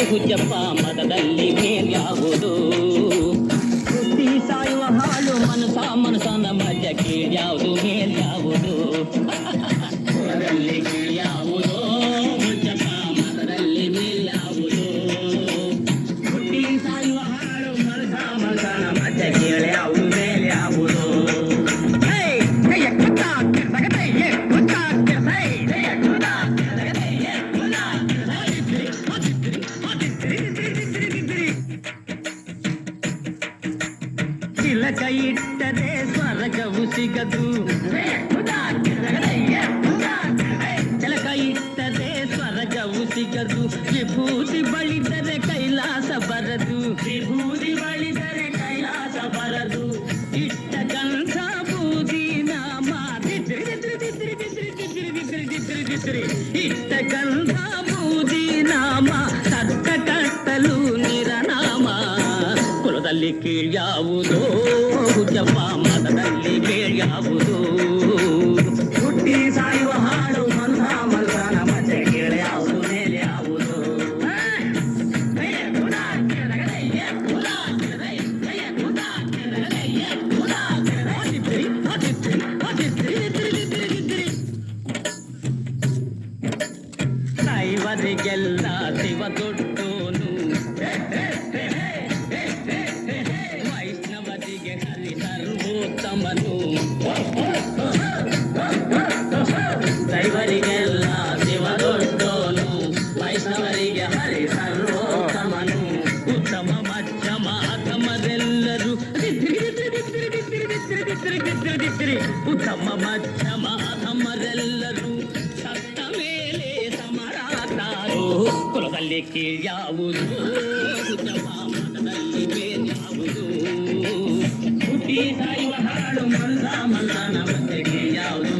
ಹುಚ್ಚಪ್ಪ ಮತದಲ್ಲಿ ಮೇಲ್ಯಾವುದು ಬುದ್ಧಿ ಸಾಯುವ ಹಾಳು ಮನಸನ ಮಜ ಕೀಳ್ಯಾವುದು ಮೇಲ್ಯಾವುದು ಮತದಲ್ಲಿ ಕೀಳ್ಯಾವುದು ಹುಚ್ಚಪ್ಪ ಮತದಲ್ಲಿ ಮೇಲ್ಯಾವುದು ಬುದ್ಧಿ ಸಾಯುವ ಹಾಳು ಮನಸನ ಮಜ ಕೀಳ್ಯಾವುದು ಮೇಲ್ಯಾವುದು ಚಿಲಕ ಇಟ್ಟರೆ ಸ್ವರ್ಗವು ಸಿಗದು ಚಿಲಕ ಇಟ್ಟರೆ ಸ್ವರ್ಗವು ಸಿಗದು ವಿಭೂತಿ ಬಳಿದರೆ ಕೈಲಾಸ ಬರದು ವಿಭೂತಿ ಬಳಿದರೆ ಕೈಲಾಸ ಬರದು ಇಟ್ಟ ಕಂಠ ಬೂದಿ ನಾಮ ಇಟ್ಟ ಕಂಠ ಬೂದಿ ನಾಮ ಕಟ್ಟ ಕಟ್ಟಲು ನಿರನಾಮ ಕುಲದಲ್ಲಿ ಕೀಳ್ಯಾವುದು ಹುಚ್ಚಪ್ಪ ಮತದಲ್ಲಿ ಕೀಳ್ಯಾವುದು ಹುಟ್ಟಿ ಸಾಯುವ ಹಾಡು ಮಲ್ಸನ ಮಜೆ ಕೀಳ್ಯಾವುದು ಮೇಲೆ ಯಾವುದು ಇವರಿಗೆಲ್ಲ ಶಿವ ದೊಡ್ಡೋನು ವೈಷ್ಣವರಿಗೆ ಹರಿ ಸರ್ವೋತ್ತಮನು ದೈವರಿಗೆಲ್ಲ ಶಿವ ದೊಡ್ಡೋನು ವೈಷ್ಣವರಿಗೆ ಹರಿ ಸರ್ವೋತ್ತಮನು ಉತ್ತಮ ಮಧ್ಯಮ ಅಧಮರೆಲ್ಲರೂ ಉತ್ತಮ ಮಧ್ಯಮ ಅಧಮರೆಲ್ಲರೂ ಸತ್ತ ಮೇಲೆ ಸಮರಾತಾರು ಕುಲದಲ್ಲಿ ಕೀಳ್ಯಾವುದು ಹುಚ್ಚಪ್ಪ ಮತದಲ್ಲಿ ಮೇಲ್ಯಾವುದು ಹುಟ್ಟಿ ಸಾಯುವ ಹಾಳು ಮಲ್ಸನ ಮಧ್ಯೆ ಕೀಳ್ಯಾವುದು